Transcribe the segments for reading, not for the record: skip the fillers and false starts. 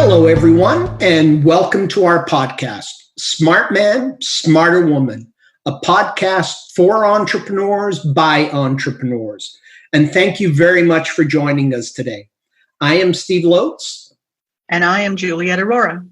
Hello, everyone, and welcome to our podcast, Smart Man, Smarter Woman, a podcast for entrepreneurs by entrepreneurs. And thank you very much for joining us today. I am Steve Lotz. And I am Juliet Aurora.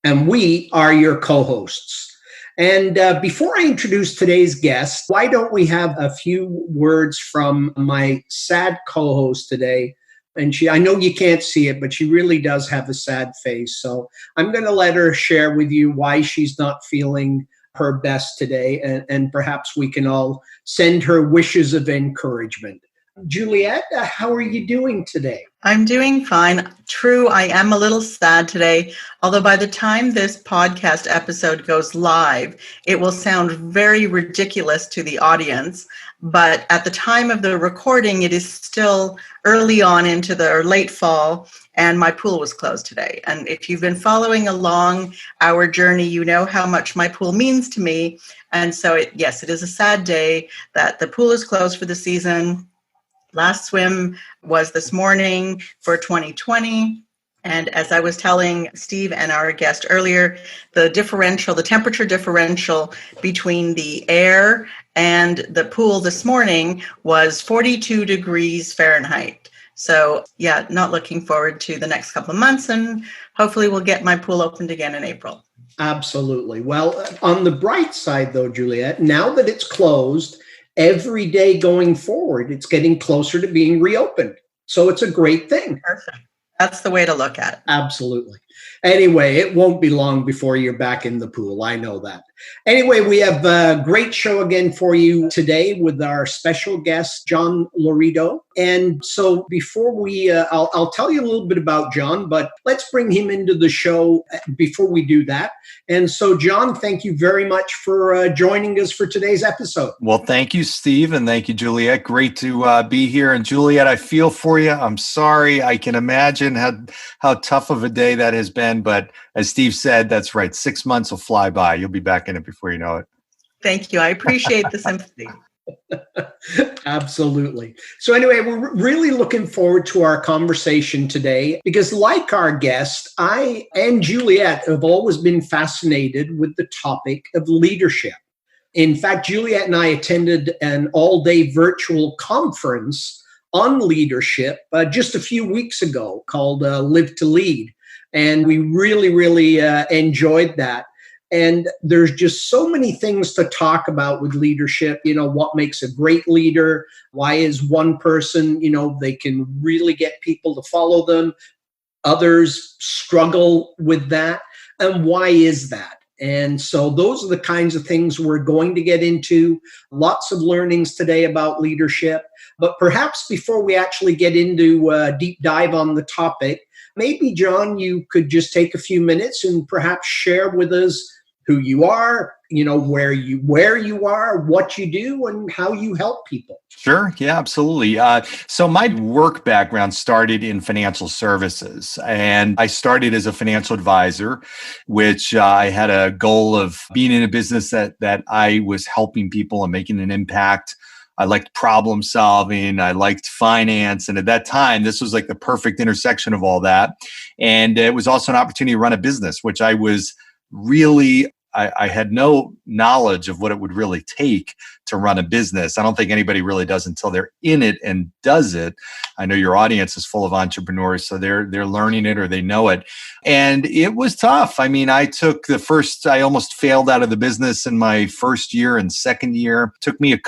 And we are your co-hosts. And before I introduce today's guest, why don't we have a few words from my sad co-host today? And I know you can't see it, but she really does have a sad face. So I'm going to let her share with you why she's not feeling her best today. And perhaps we can all send her wishes of encouragement. Juliet, how are you doing today? I'm doing fine. True, I am a little sad today, although by the time this podcast episode goes live, it will sound very ridiculous to the audience. But at the time of the recording, it is still early on into the late fall, and my pool was closed today. And if you've been following along our journey, you know how much my pool means to me. And so, it is a sad day that the pool is closed for the season. Last swim was this morning for 2020. And as I was telling Steve and our guest earlier, the temperature differential between the air and the pool this morning was 42 degrees Fahrenheit. So not looking forward to the next couple of months, and hopefully we'll get my pool opened again in April. Absolutely. Well, on the bright side though, Juliet, now that it's closed, every day going forward, it's getting closer to being reopened. So it's a great thing. Perfect. That's the way to look at it. Absolutely. Anyway, it won't be long before you're back in the pool. I know that. Anyway, we have a great show again for you today with our special guest, John Laurito. And so before I'll tell you a little bit about John, but let's bring him into the show before we do that. And so, John, thank you very much for joining us for today's episode. Well, thank you, Steve, and thank you, Juliet. Great to be here. And Juliet, I feel for you. I'm sorry. I can imagine how tough of a day that has been. But as Steve said, that's right. 6 months will fly by. You'll be back in it before you know it. Thank you. I appreciate the sympathy. Absolutely. So anyway, we're really looking forward to our conversation today because, like our guest, I and Juliet have always been fascinated with the topic of leadership. In fact, Juliet and I attended an all-day virtual conference on leadership just a few weeks ago called Live to Lead. And we really enjoyed that. And there's just so many things to talk about with leadership. You know, what makes a great leader? Why is one person, they can really get people to follow them? Others struggle with that. And why is that? And so those are the kinds of things we're going to get into. Lots of learnings today about leadership. But perhaps before we actually get into a deep dive on the topic, maybe, John, you could just take a few minutes and perhaps share with us who you are, where you are, what you do, and how you help people. Sure. Yeah, absolutely. So my work background started in financial services, and I started as a financial advisor, which I had a goal of being in a business that I was helping people and making an impact. I liked problem solving. I liked finance. And at that time, this was like the perfect intersection of all that. And it was also an opportunity to run a business, which I was really, I had no knowledge of what it would really take to run a business. I don't think anybody really does until they're in it and does it. I know your audience is full of entrepreneurs, so they're learning it or they know it. And it was tough. I mean, I almost failed out of the business in my first year and second year. It took me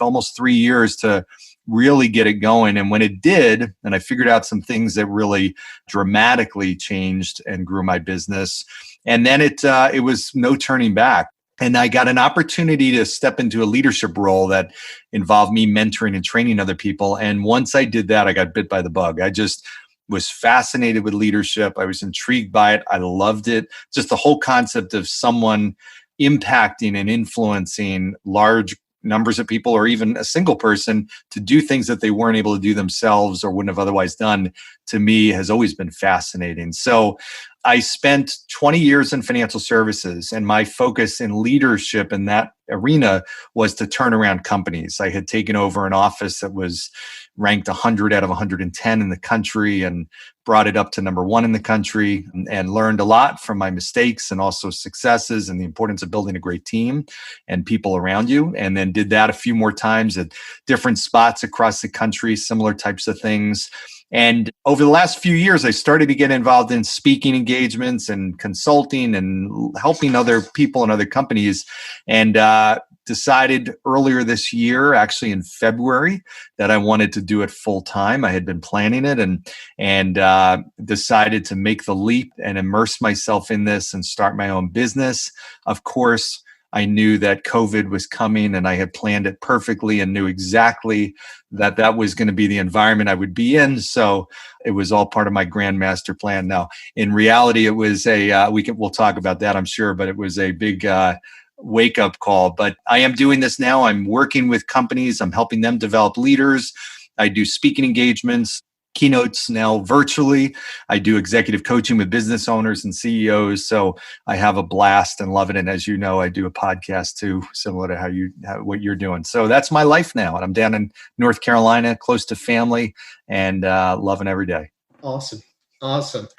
almost 3 years to really get it going. And when it did, and I figured out some things that really dramatically changed and grew my business. And then it was no turning back. And I got an opportunity to step into a leadership role that involved me mentoring and training other people. And once I did that, I got bit by the bug. I just was fascinated with leadership. I was intrigued by it. I loved it. Just the whole concept of someone impacting and influencing large numbers of people or even a single person to do things that they weren't able to do themselves or wouldn't have otherwise done, to me has always been fascinating. So I spent 20 years in financial services, and my focus in leadership in that arena was to turn around companies. I had taken over an office that was ranked 100 out of 110 in the country and brought it up to number 1 in the country, and learned a lot from my mistakes and also successes and the importance of building a great team and people around you. And then did that a few more times at different spots across the country, similar types of things. And over the last few years, I started to get involved in speaking engagements and consulting and helping other people and other companies, and decided earlier this year, actually in February, that I wanted to do it full time. I had been planning it and decided to make the leap and immerse myself in this and start my own business. Of course, I knew that COVID was coming, and I had planned it perfectly and knew exactly that that was going to be the environment I would be in. So it was all part of my grand master plan. Now, in reality, it was we'll talk about that, I'm sure, but it was a big wake-up call. But I am doing this now. I'm working with companies. I'm helping them develop leaders. I do speaking engagements, keynotes now virtually. I do executive coaching with business owners and CEOs. So I have a blast and love it. And as you know, I do a podcast too, similar to what you're doing. So that's my life now. And I'm down in North Carolina, close to family, and loving every day. Awesome.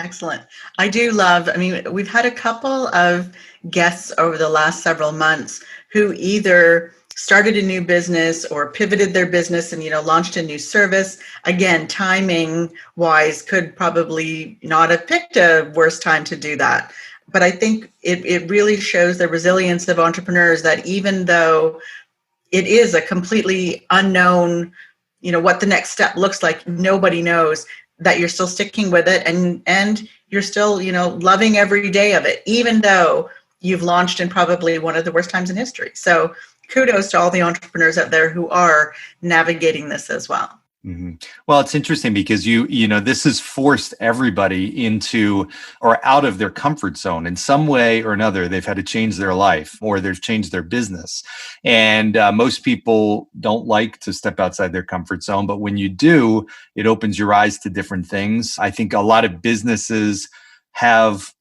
Excellent. I do love, we've had a couple of guests over the last several months who either started a new business or pivoted their business and, launched a new service. Again, timing wise, could probably not have picked a worse time to do that. But I think it really shows the resilience of entrepreneurs, that even though it is a completely unknown, what the next step looks like, nobody knows, that you're still sticking with it and you're still, loving every day of it, even though you've launched in probably one of the worst times in history. So kudos to all the entrepreneurs out there who are navigating this as well. Mm-hmm. Well, it's interesting because this has forced everybody into or out of their comfort zone in some way or another. They've had to change their life or they've changed their business. And most people don't like to step outside their comfort zone. But when you do, it opens your eyes to different things. I think a lot of businesses have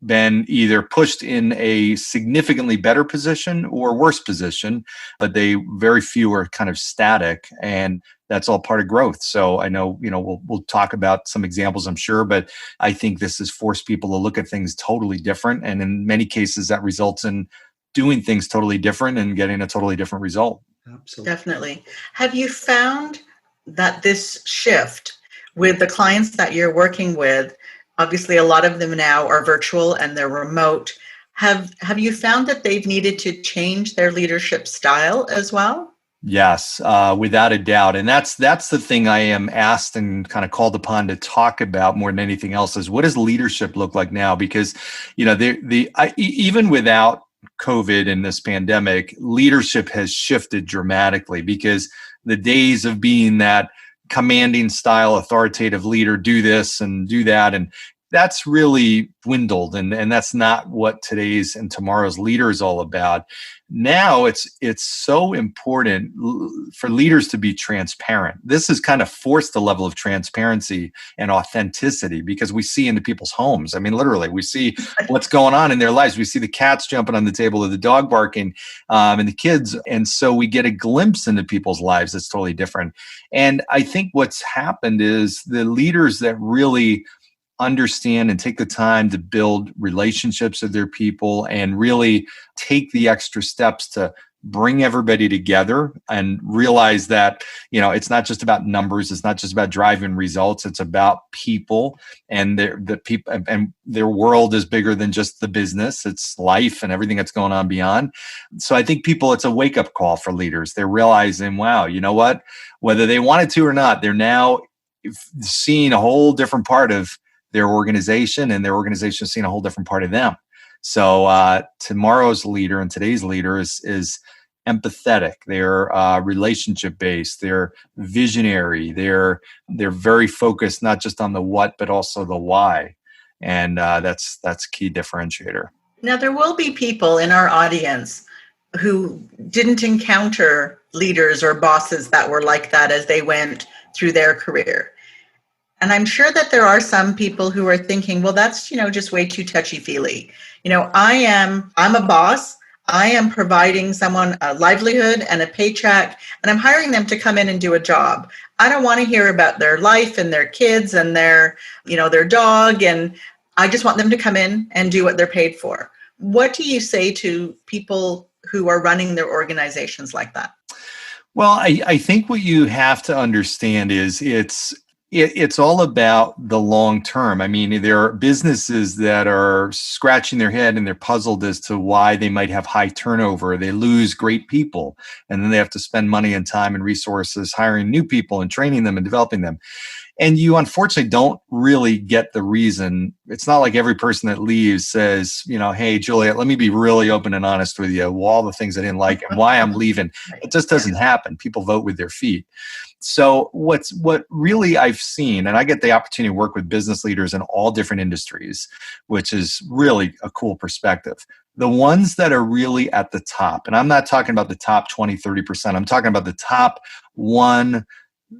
been either pushed in a significantly better position or worse position, but very few are kind of static, and that's all part of growth. So I know, we'll talk about some examples, I'm sure, but I think this has forced people to look at things totally different. And in many cases that results in doing things totally different and getting a totally different result. Absolutely. Definitely. Have you found that this shift with the clients that you're working with, obviously, a lot of them now are virtual and they're remote. Have you found that they've needed to change their leadership style as well? Yes, without a doubt. And that's the thing I am asked and kind of called upon to talk about more than anything else is, what does leadership look like now? Because, even without COVID and this pandemic, leadership has shifted dramatically, because the days of being that commanding style, authoritative leader, do this and do that, and that's really dwindled, and that's not what today's and tomorrow's leader is all about. Now it's so important for leaders to be transparent. This has kind of forced the level of transparency and authenticity, because we see into people's homes. Literally, we see what's going on in their lives. We see the cats jumping on the table, or the dog barking, and the kids. And so we get a glimpse into people's lives that's totally different. And I think what's happened is the leaders that really understand and take the time to build relationships with their people and really take the extra steps to bring everybody together and realize that, it's not just about numbers. It's not just about driving results. It's about people, and the people, and their world is bigger than just the business. It's life and everything that's going on beyond. So I think it's a wake up call for leaders. They're realizing, wow, you know what, whether they wanted to or not, they're now seeing a whole different part of their organization, and their organization is seeing a whole different part of them. So tomorrow's leader and today's leader is empathetic. They're relationship based. They're visionary. They're very focused not just on the what, but also the why. And that's a key differentiator. Now, there will be people in our audience who didn't encounter leaders or bosses that were like that as they went through their career. And I'm sure that there are some people who are thinking, well, that's, just way too touchy-feely. I'm a boss. I am providing someone a livelihood and a paycheck, and I'm hiring them to come in and do a job. I don't want to hear about their life and their kids and their dog, and I just want them to come in and do what they're paid for. What do you say to people who are running their organizations like that? Well, I think what you have to understand is it's all about the long term. I mean, there are businesses that are scratching their head and they're puzzled as to why they might have high turnover. They lose great people, and then they have to spend money and time and resources hiring new people and training them and developing them. And you unfortunately don't really get the reason. It's not like every person that leaves says, hey, Juliet, let me be really open and honest with you. All the things I didn't like and why I'm leaving. It just doesn't happen. People vote with their feet. So what really I've seen, and I get the opportunity to work with business leaders in all different industries, which is really a cool perspective. The ones that are really at the top, and I'm not talking about the top 20, 30%, I'm talking about the top 1,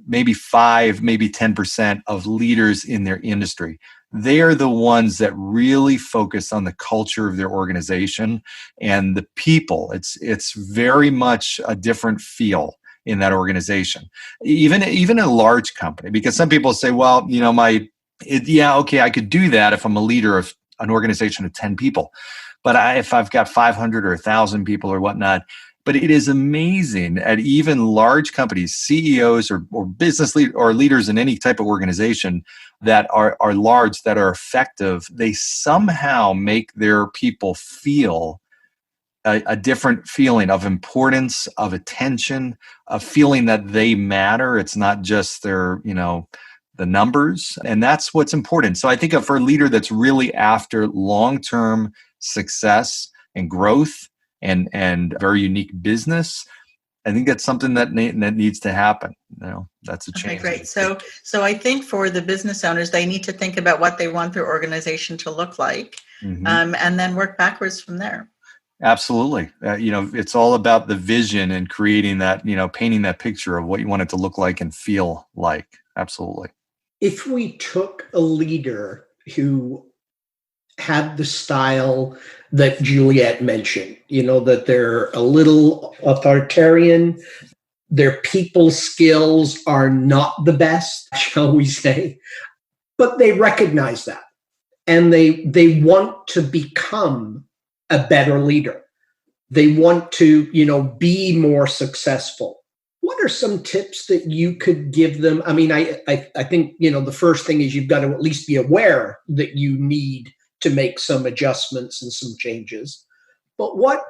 maybe 5, maybe 10% of leaders in their industry. They are the ones that really focus on the culture of their organization and the people. It's very much a different feel in that organization, even a large company, because some people say, well, I could do that if I'm a leader of an organization of 10 people, but if I've got 500 or 1,000 people or whatnot. But it is amazing at even large companies, CEOs or business leaders in any type of organization that are large, that are effective, they somehow make their people feel a different feeling of importance, of attention, of feeling that they matter. It's not just their, the numbers. And that's what's important. So I think for a leader that's really after long-term success and growth and very unique business, I think that's something that needs to happen. That's a change. Okay, great. So I think for the business owners, they need to think about what they want their organization to look like, and then work backwards from there. Absolutely. It's all about the vision and creating that, painting that picture of what you want it to look like and feel like. Absolutely. If we took a leader who had the style that Juliet mentioned, that they're a little authoritarian, their people skills are not the best, shall we say, but they recognize that and they want to become a better leader. They want to, be more successful. What are some tips that you could give them? I mean, I think, the first thing is you've got to at least be aware that you need to make some adjustments and some changes. But what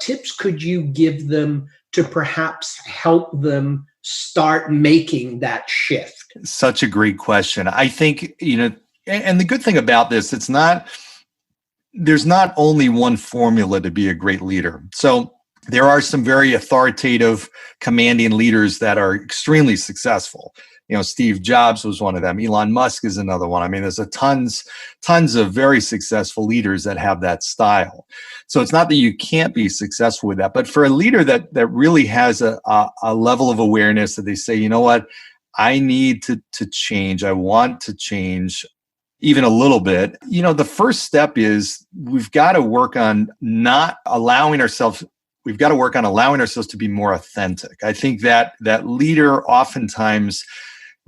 tips could you give them to perhaps help them start making that shift? Such a great question. I think, and the good thing about this, there's not only one formula to be a great leader. So there are some very authoritative, commanding leaders that are extremely successful. Steve Jobs was one of them. Elon Musk is another one. I mean, there's tons of very successful leaders that have that style. So it's not that you can't be successful with that, but for a leader that really has a level of awareness that they say, you know what, I need to change. I want to change even a little bit. The first step is we've got to work on allowing ourselves to be more authentic. I think that leader oftentimes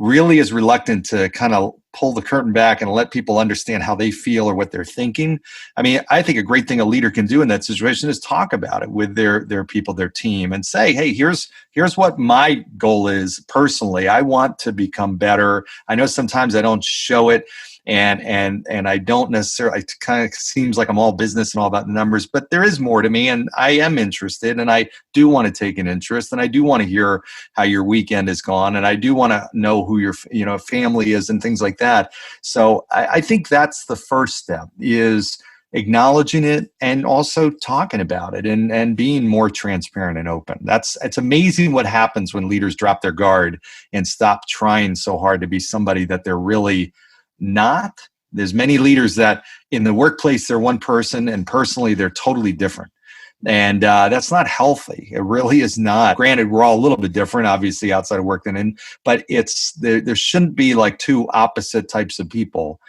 really is reluctant to kind of pull the curtain back and let people understand how they feel or what they're thinking. I mean, I think a great thing a leader can do in that situation is talk about it with their people, their team, and say, hey, here's what my goal is personally. I want to become better. I know sometimes I don't show it. And I don't necessarily, it kind of seems like I'm all business and all about the numbers, but there is more to me and I am interested and I do want to take an interest and I do want to hear how your weekend has gone and I do want to know who your family is and things like that. So I think that's the first step, is acknowledging it and also talking about it and being more transparent and open. It's amazing what happens when leaders drop their guard and stop trying so hard to be somebody that they're really not. There's many leaders that in the workplace, they're one person and personally, they're totally different. And that's not healthy. It really is not. Granted, we're all a little bit different, obviously, outside of work than in, but there shouldn't be like two opposite types of people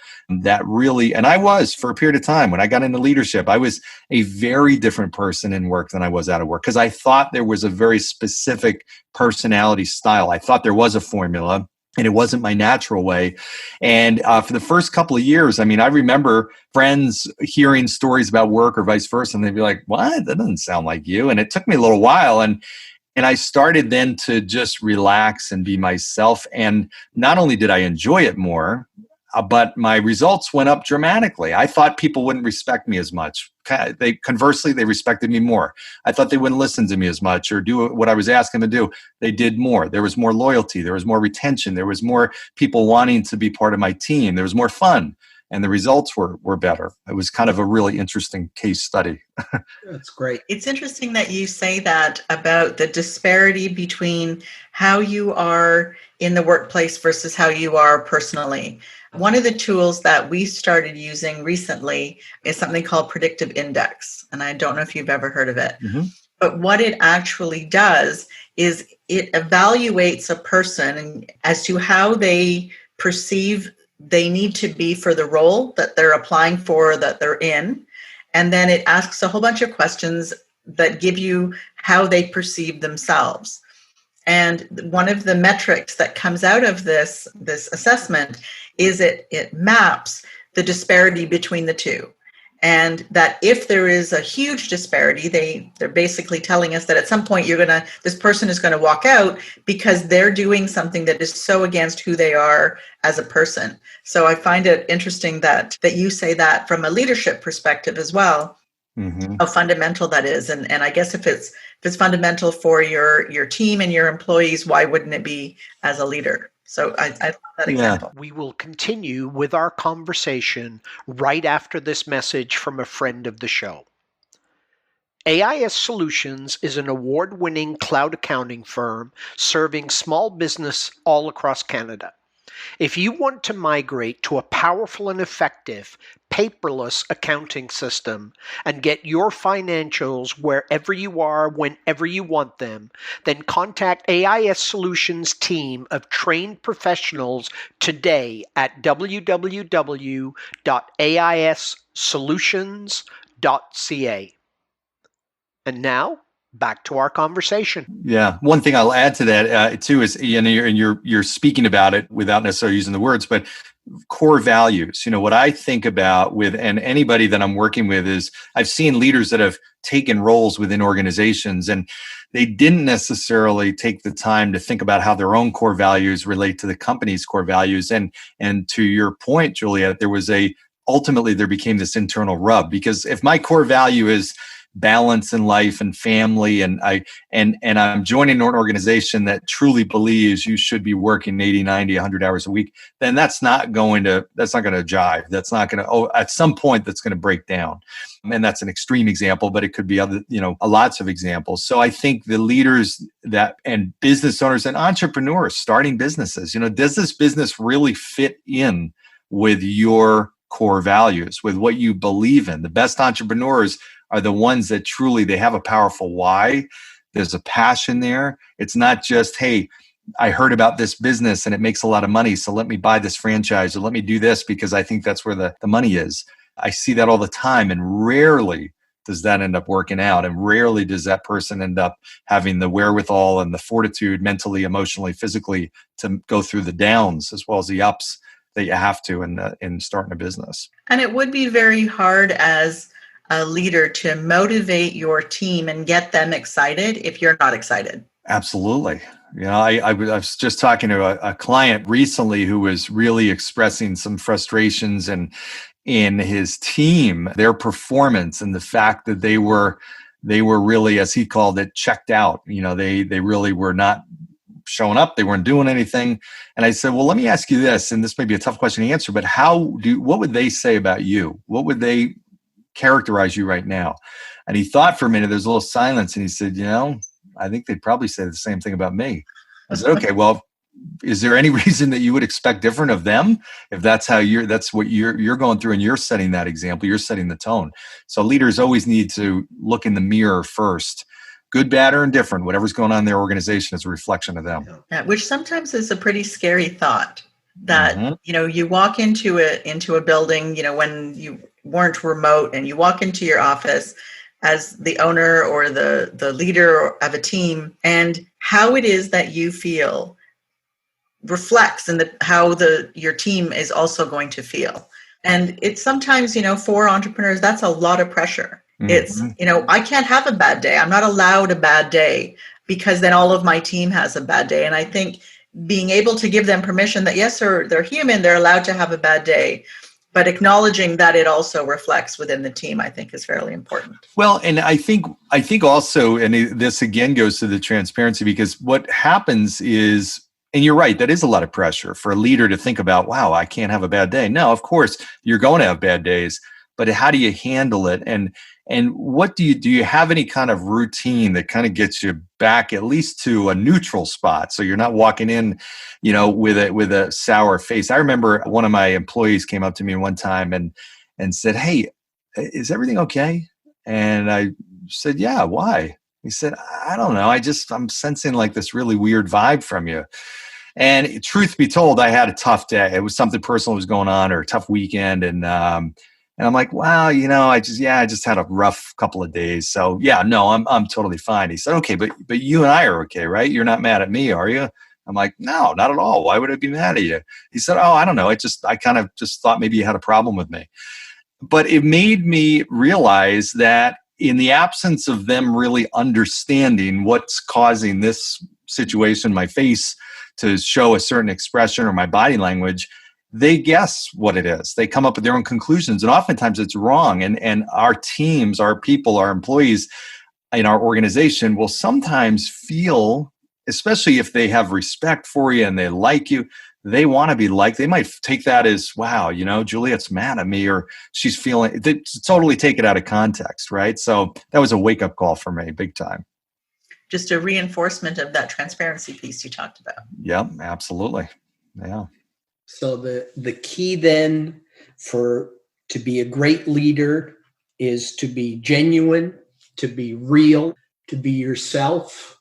that really, and I was for a period of time when I got into leadership, I was a very different person in work than I was out of work because I thought there was a very specific personality style. I thought there was a formula. And it wasn't my natural way. And for the first couple of years, I mean, I remember friends hearing stories about work or vice versa, and they'd be like, what? That doesn't sound like you. And it took me a little while. And I started then to just relax and be myself. And not only did I enjoy it more, but my results went up dramatically. I thought people wouldn't respect me as much. Conversely, they respected me more. I thought they wouldn't listen to me as much or do what I was asking them to do. They did more. There was more loyalty. There was more retention. There was more people wanting to be part of my team. There was more fun. And the results were better. It was kind of a really interesting case study. That's great. It's interesting that you say that about the disparity between how you are in the workplace versus how you are personally. One of the tools that we started using recently is something called Predictive Index. And I don't know if you've ever heard of it. Mm-hmm. But what it actually does is it evaluates a person as to how they perceive they need to be for the role that they're applying for, that they're in. And then it asks a whole bunch of questions that give you how they perceive themselves. And one of the metrics that comes out of this assessment is it maps the disparity between the two. And that if there is a huge disparity, they're basically telling us that at some point this person is going to walk out because they're doing something that is so against who they are as a person. So I find it interesting that you say that from a leadership perspective as well, mm-hmm. how fundamental that is. And I guess if it's fundamental for your team and your employees, why wouldn't it be as a leader? So I love that example. We will continue with our conversation right after this message from a friend of the show. AIS Solutions is an award-winning cloud accounting firm serving small business all across Canada. If you want to migrate to a powerful and effective paperless accounting system and get your financials wherever you are, whenever you want them, then contact AIS Solutions team of trained professionals today at www.aissolutions.ca. And now, back to our conversation. Yeah. One thing I'll add to that too is, you're speaking about it without necessarily using the words, but core values. What I think about and anybody that I'm working with is I've seen leaders that have taken roles within organizations and they didn't necessarily take the time to think about how their own core values relate to the company's core values. And to your point, Juliet, ultimately there became this internal rub, because if my core value is balance in life and family, and I'm joining an organization that truly believes you should be working 80, 90, 100 hours a week, then that's not going to jive. That's not going to, at some point that's going to break down. And that's an extreme example, but it could be other, lots of examples. So I think the leaders and business owners and entrepreneurs starting businesses, does this business really fit in with your core values, with what you believe in? The best entrepreneurs are the ones that truly, they have a powerful why. There's a passion there. It's not just, hey, I heard about this business and it makes a lot of money, so let me buy this franchise or let me do this because I think that's where the money is. I see that all the time, and rarely does that end up working out, and rarely does that person end up having the wherewithal and the fortitude mentally, emotionally, physically to go through the downs as well as the ups that you have to in starting a business. And it would be very hard as a leader to motivate your team and get them excited if you're not excited. Absolutely. I was just talking to a client recently who was really expressing some frustrations in his team, their performance, and the fact that they were really, as he called it, checked out. They really were not showing up. They weren't doing anything. And I said, well, let me ask you this, and this may be a tough question to answer, but what would they say about you? What would they characterize you right now? And he thought for a minute, there's a little silence, and he said, I think they'd probably say the same thing about me. I said, okay, well, is there any reason that you would expect different of them? If that's that's what you're going through and you're setting that example, you're setting the tone. So leaders always need to look in the mirror first. Good, bad, or indifferent, whatever's going on in their organization is a reflection of them. Yeah, which sometimes is a pretty scary thought that, you walk into a building, when you weren't remote and you walk into your office as the owner or the leader of a team, and how it is that you feel reflects in how your team is also going to feel. And it's sometimes, for entrepreneurs, that's a lot of pressure. It's, I can't have a bad day. I'm not allowed a bad day because then all of my team has a bad day. And I think being able to give them permission that, yes, they're human, they're allowed to have a bad day, but acknowledging that it also reflects within the team, I think is fairly important. Well, and I think also, and this again goes to the transparency, because what happens is, and you're right, that is a lot of pressure for a leader to think about, wow, I can't have a bad day. No, of course, you're going to have bad days, but how do you handle it? And what do you have any kind of routine that kind of gets you back at least to a neutral spot, so you're not walking in, with a sour face? I remember one of my employees came up to me one time and said, "Hey, is everything okay?" And I said, "Yeah, why?" He said, "I don't know. I'm sensing like this really weird vibe from you." And truth be told, I had a tough day. It was something personal was going on, or a tough weekend, and I'm like, wow, I just had a rough couple of days. So yeah, no, I'm totally fine. He said, okay, but you and I are okay, right? You're not mad at me, are you? I'm like, no, not at all. Why would I be mad at you? He said, oh, I don't know. I kind of just thought maybe you had a problem with me. But it made me realize that in the absence of them really understanding what's causing this situation, my face to show a certain expression or my body language, they guess what it is. They come up with their own conclusions, and oftentimes it's wrong. And our teams, our people, our employees in our organization will sometimes feel, especially if they have respect for you and they like you, they want to be liked. They might take that as, wow, Juliet's mad at me, or she's feeling, they totally take it out of context, right? So that was a wake-up call for me, big time. Just a reinforcement of that transparency piece you talked about. Yep, absolutely. Yeah. So the key then to be a great leader is to be genuine, to be real, to be yourself,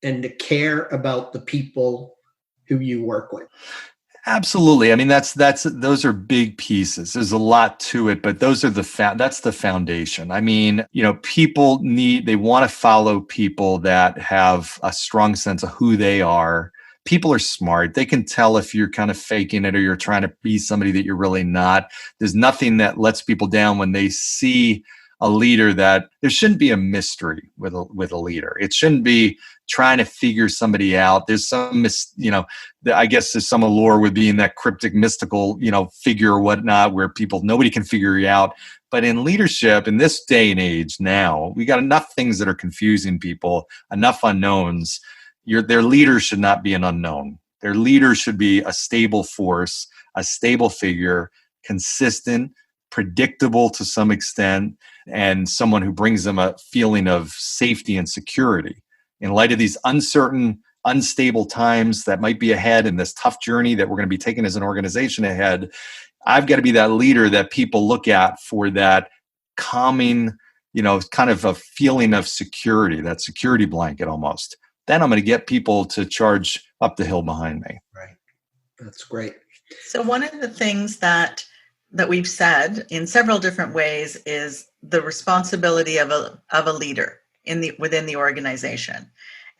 and to care about the people who you work with. Absolutely. I mean, those are big pieces. There's a lot to it, but those are that's the foundation. I mean, people they want to follow people that have a strong sense of who they are. People are smart. They can tell if you're kind of faking it or you're trying to be somebody that you're really not. There's nothing that lets people down when they see a leader. That there shouldn't be a mystery with a leader. It shouldn't be trying to figure somebody out. There's some, I guess there's some allure with being that cryptic, mystical, figure or whatnot, where nobody can figure you out. But in leadership, in this day and age now, we got enough things that are confusing people, enough unknowns. Their leader should not be an unknown. Their leader should be a stable force, a stable figure, consistent, predictable to some extent, and someone who brings them a feeling of safety and security. In light of these uncertain, unstable times that might be ahead, in this tough journey that we're going to be taking as an organization ahead, I've got to be that leader that people look at for that calming, kind of a feeling of security, that security blanket almost. Then I'm going to get people to charge up the hill behind me. Right. That's great. So one of the things that we've said in several different ways is the responsibility of a leader within the organization.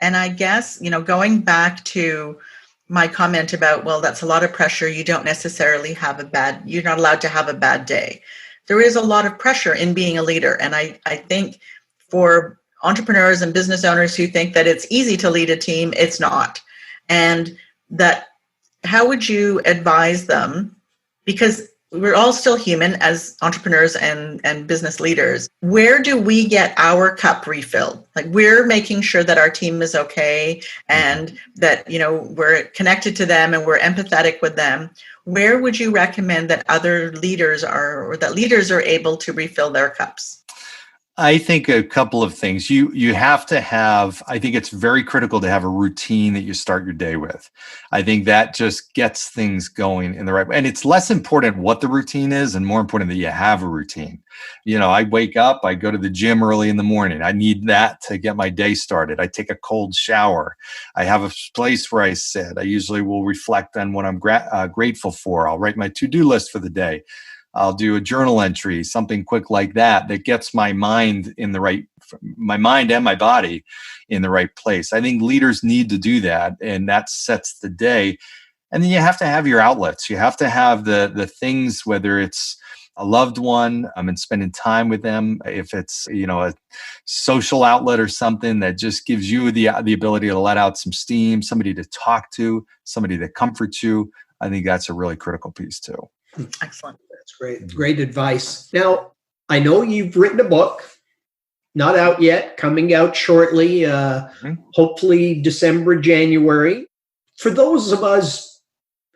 And I guess, going back to my comment about, well, that's a lot of pressure. You don't necessarily you're not allowed to have a bad day. There is a lot of pressure in being a leader. And I think for entrepreneurs and business owners who think that it's easy to lead a team, it's not. And that, how would you advise them? Because we're all still human as entrepreneurs and business leaders. Where do we get our cup refilled? Like, we're making sure that our team is okay and that, we're connected to them and we're empathetic with them. Where would you recommend that other leaders are, or that leaders are able to refill their cups? I think a couple of things. You have to have, I think it's very critical to have a routine that you start your day with. I think that just gets things going in the right way. And it's less important what the routine is and more important that you have a routine. I wake up, I go to the gym early in the morning. I need that to get my day started. I take a cold shower. I have a place where I sit. I usually will reflect on what I'm grateful for. I'll write my to-do list for the day. I'll do a journal entry, something quick like that gets my mind and my body in the right place. I think leaders need to do that, and that sets the day. And then you have to have your outlets. You have to have the things, whether it's a loved one and spending time with them, if it's a social outlet or something that just gives you the ability to let out some steam, somebody to talk to, somebody that comforts you. I think that's a really critical piece too. Excellent. That's great. Great advice. Now, I know you've written a book, not out yet, coming out shortly, hopefully December, January. For those of us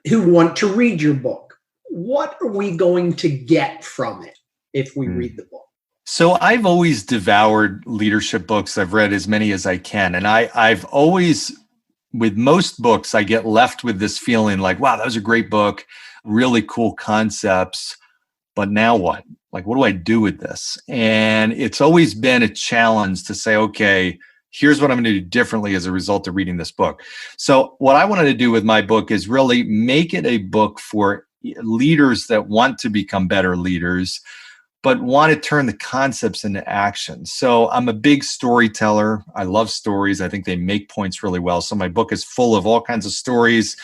who want to read your book, what are we going to get from it if we read the book? So I've always devoured leadership books. I've read as many as I can. And I've always, with most books, I get left with this feeling like, wow, that was a great book. Really cool concepts, but now what? Like, what do I do with this? And it's always been a challenge to say, okay, here's what I'm going to do differently as a result of reading this book. So what I wanted to do with my book is really make it a book for leaders that want to become better leaders, but want to turn the concepts into action. So I'm a big storyteller. I love stories. I think they make points really well. So my book is full of all kinds of stories,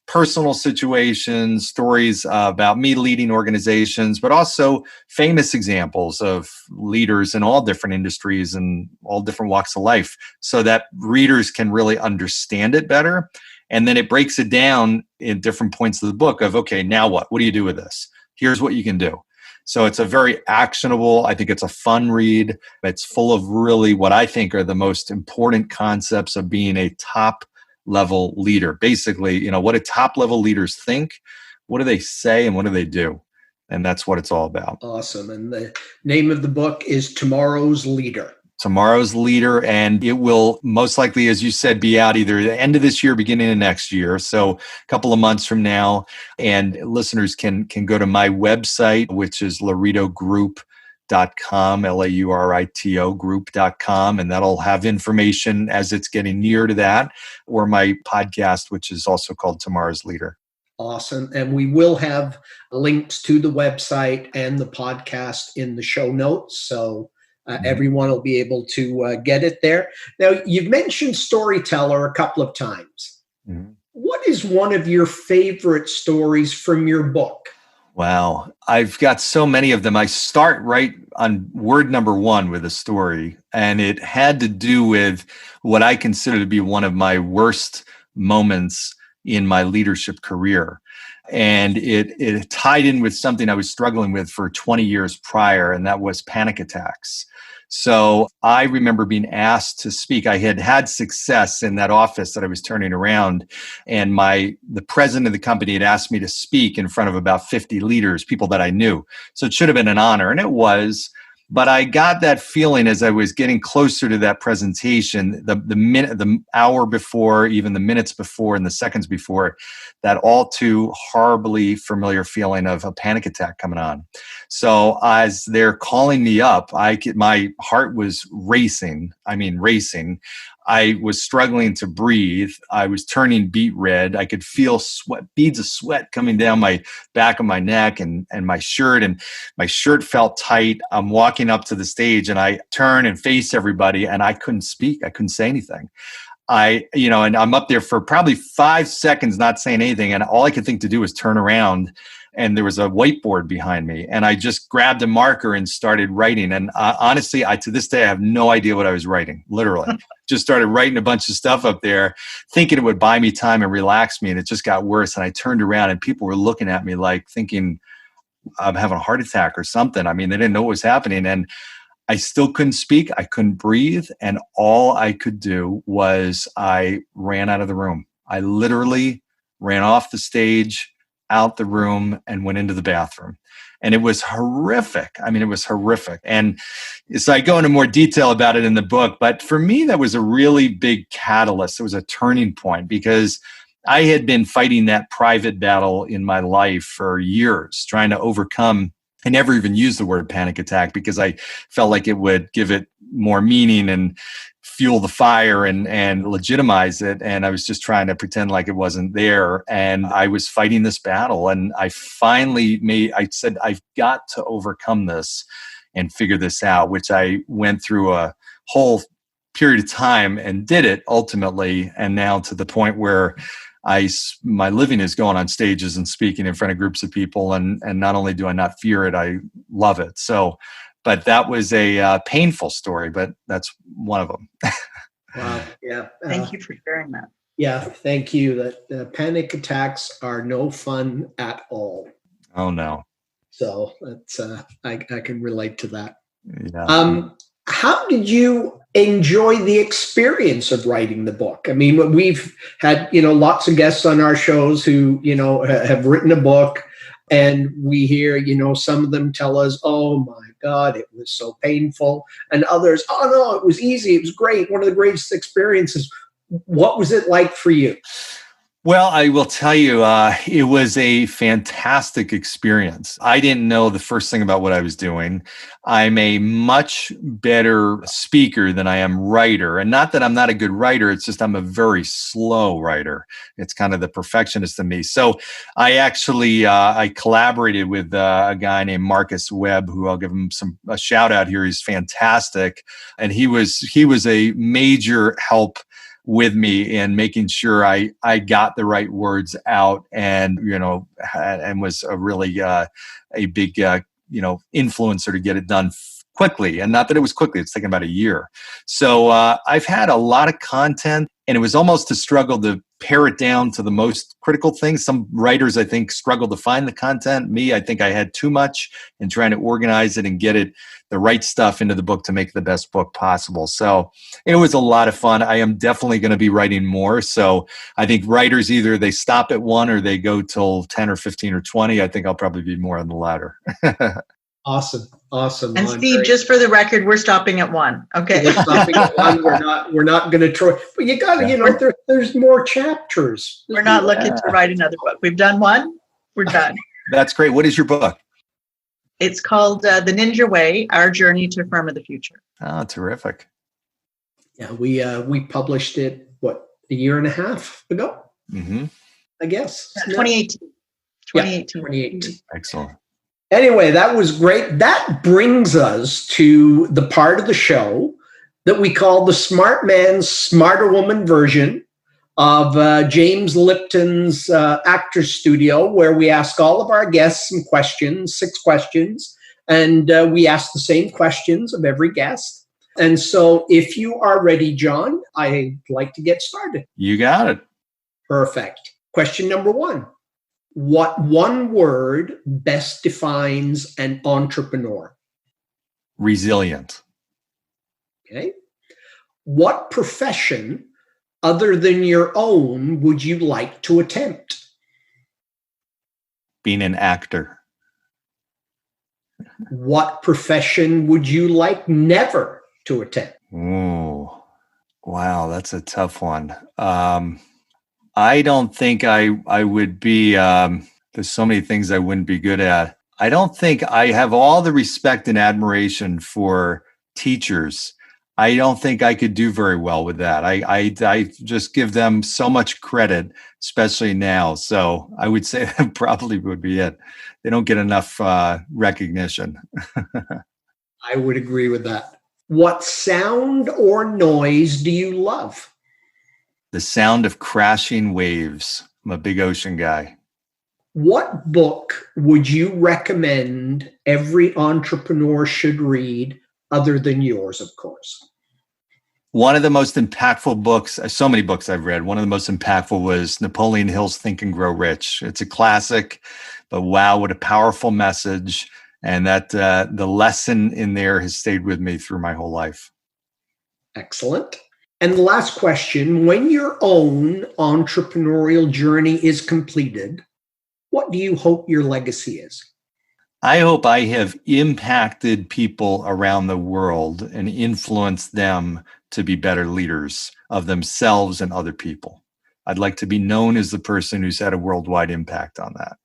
personal situations, stories about me leading organizations, but also famous examples of leaders in all different industries and all different walks of life so that readers can really understand it better. And then it breaks it down in different points of the book of, okay, now what? What do you do with this? Here's what you can do. So it's a very actionable, I think it's a fun read. It's full of really what I think are the most important concepts of being a top level leader. Basically, what do top level leaders think? What do they say and what do they do? And that's what it's all about. Awesome. And the name of the book is Tomorrow's Leader. Tomorrow's Leader, and it will most likely, as you said, be out either the end of this year, beginning of next year. So a couple of months from now. And listeners can go to my website, which is lauritogroup.com, Laurito group.com, and that'll have information as it's getting near to that, or my podcast, which is also called Tomorrow's Leader. Awesome. And we will have links to the website and the podcast in the show notes. So everyone will be able to get it there. Now, you've mentioned storyteller a couple of times. Mm-hmm. What is one of your favorite stories from your book? Wow. I've got so many of them. I start right on word number one with a story, and it had to do with what I consider to be one of my worst moments in my leadership career. And it tied in with something I was struggling with for 20 years prior, and that was panic attacks. So I remember being asked to speak. I had had success in that office that I was turning around, and the president of the company had asked me to speak in front of about 50 leaders, people that I knew. So it should have been an honor, and it was. But I got that feeling as I was getting closer to that presentation, the hour before, even the minutes before and the seconds before, that all too horribly familiar feeling of a panic attack coming on. So as they're calling me up, my heart was racing. I mean, racing. I was struggling to breathe. I was turning beet red. I could feel beads of sweat coming down my back of my neck and my shirt, and my shirt felt tight. I'm walking up to the stage and I turn and face everybody, and I couldn't speak. I couldn't say anything. And I'm up there for probably 5 seconds not saying anything, and all I could think to do was turn around. And there was a whiteboard behind me, and I just grabbed a marker and started writing. And honestly, to this day, I have no idea what I was writing, literally. Just started writing a bunch of stuff up there, thinking it would buy me time and relax me, and it just got worse. And I turned around, and people were looking at me like thinking I'm having a heart attack or something. I mean, they didn't know what was happening. And I still couldn't speak. I couldn't breathe. And all I could do was I ran out of the room. I literally ran off the stage, out the room and went into the bathroom. And it was horrific. I mean, it was horrific. And so I go into more detail about it in the book. But for me, that was a really big catalyst. It was a turning point because I had been fighting that private battle in my life for years, trying to overcome. I never even used the word panic attack because I felt like it would give it more meaning and fuel the fire and legitimize it. And I was just trying to pretend like it wasn't there. And I was fighting this battle. And I finally I said, I've got to overcome this and figure this out, which I went through a whole period of time and did it ultimately. And now to the point where my living is going on stages and speaking in front of groups of people. And not only do I not fear it, I love it. So, but that was a painful story, but that's one of them. Wow. Yeah. Thank you for sharing that. Yeah. Thank you. That panic attacks are no fun at all. Oh, no. So that's, I can relate to that. Yeah. How did you enjoy the experience of writing the book? I mean, we've had, lots of guests on our shows who, have written a book, and we hear, some of them tell us, oh my God, it was so painful. And others, oh no, it was easy. It was great. One of the greatest experiences. What was it like for you? Well, I will tell you, it was a fantastic experience. I didn't know the first thing about what I was doing. I'm a much better speaker than I am writer. And not that I'm not a good writer, it's just I'm a very slow writer. It's kind of the perfectionist in me. So I actually, I collaborated with a guy named Marcus Webb, who I'll give him a shout out here. He's fantastic. And he was a major help with me in making sure I got the right words out, and and was a really a big influencer to get it done quickly. And not that it was quickly; it's taken about a year. So I've had a lot of content, and it was almost a struggle to pare it down to the most critical things. Some writers, I think, struggle to find the content. Me, I think I had too much in trying to organize it and get it the right stuff into the book to make the best book possible. So it was a lot of fun. I am definitely going to be writing more. So I think writers, either they stop at 1 or they go till 10 or 15 or 20. I think I'll probably be more on the latter. Awesome. And Steve, just for the record, we're stopping at 1. Okay. We're stopping at 1. We're not going to try, but you got to, there's more chapters. We're not looking to write another book. We've done one. We're done. That's great. What is your book? It's called The Ninja Way, Our Journey to Firm of the Future. Oh, terrific. Yeah, we published it, a year and a half ago? Mm-hmm. I guess. 2018. 2018. Excellent. Anyway, that was great. That brings us to the part of the show that we call the Smart Man's Smarter Woman version of James Lipton's Actors Studio, where we ask all of our guests some questions, 6 questions, and we ask the same questions of every guest. And so if you are ready, John, I'd like to get started. You got it. Perfect. Question number 1. What one word best defines an entrepreneur? Resilient. Okay. What profession other than your own would you like to attempt? Being an actor. What profession would you like never to attempt? Oh, wow, that's a tough one. I don't think I would be, there's so many things I wouldn't be good at. I don't think I have all the respect and admiration for teachers. I don't think I could do very well with that. I just give them so much credit, especially now. So I would say that probably would be it. They don't get enough recognition. I would agree with that. What sound or noise do you love? The sound of crashing waves. I'm a big ocean guy. What book would you recommend every entrepreneur should read, other than yours, of course? One of the most impactful books, so many books I've read, one of the most impactful was Napoleon Hill's Think and Grow Rich. It's a classic, but wow, what a powerful message. And that the lesson in there has stayed with me through my whole life. Excellent. And the last question, when your own entrepreneurial journey is completed, what do you hope your legacy is? I hope I have impacted people around the world and influenced them to be better leaders of themselves and other people. I'd like to be known as the person who's had a worldwide impact on that.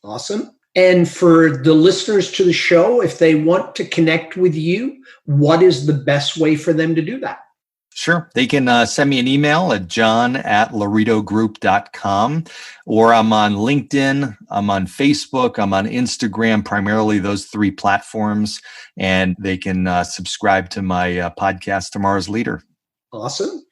Awesome. And for the listeners to the show, if they want to connect with you, what is the best way for them to do that? Sure. They can send me an email at john@lauritogroup.com, or I'm on LinkedIn, I'm on Facebook, I'm on Instagram, primarily those 3 platforms, and they can subscribe to my podcast, Tomorrow's Leader. Awesome.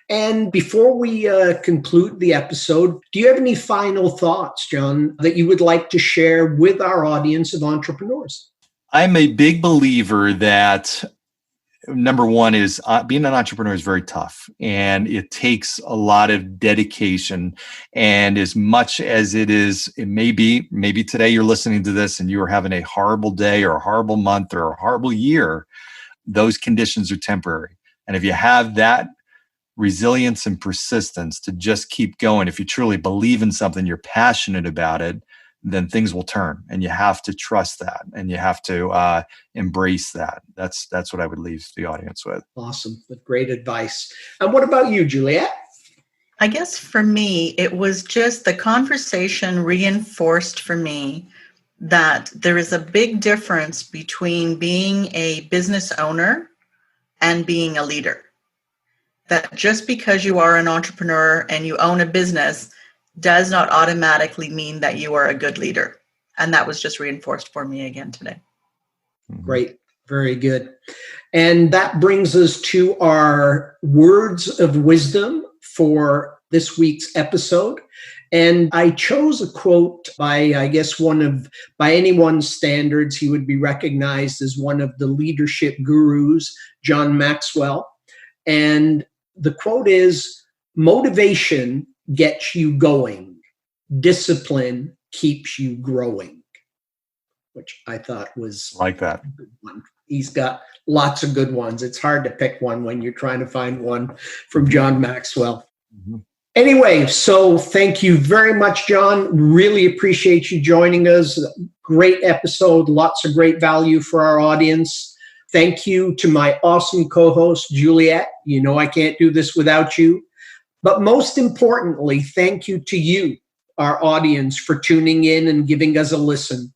And before we conclude the episode, do you have any final thoughts, John, that you would like to share with our audience of entrepreneurs? I'm a big believer that number one is being an entrepreneur is very tough, and it takes a lot of dedication. And as much as it may be, maybe today you're listening to this and you are having a horrible day or a horrible month or a horrible year, those conditions are temporary. And if you have that resilience and persistence to just keep going, if you truly believe in something, you're passionate about it, then things will turn, and you have to trust that, and you have to embrace that. That's what I would leave the audience with. Awesome. That's great advice. And what about you, Juliet? I guess for me, it was just the conversation reinforced for me that there is a big difference between being a business owner and being a leader. That just because you are an entrepreneur and you own a business does not automatically mean that you are a good leader. And that was just reinforced for me again today. Great. Very good. And that brings us to our words of wisdom for this week's episode. And I chose a quote by, I guess, by anyone's standards, he would be recognized as one of the leadership gurus, John Maxwell. And the quote is, "Motivation gets you going. Discipline keeps you growing," which I thought was like that. a good one. He's got lots of good ones. It's hard to pick one when you're trying to find one from John Maxwell. Mm-hmm. Anyway, so thank you very much, John. Really appreciate you joining us. Great episode. Lots of great value for our audience. Thank you to my awesome co-host, Juliet. You know I can't do this without you. But most importantly, thank you to you, our audience, for tuning in and giving us a listen.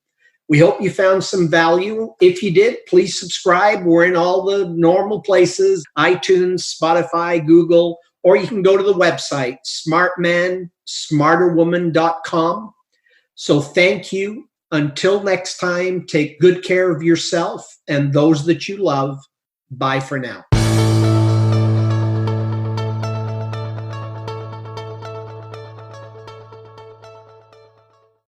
We hope you found some value. If you did, please subscribe. We're in all the normal places, iTunes, Spotify, Google, or you can go to the website, smartmansmarterwoman.com. So thank you. Until next time, take good care of yourself and those that you love. Bye for now.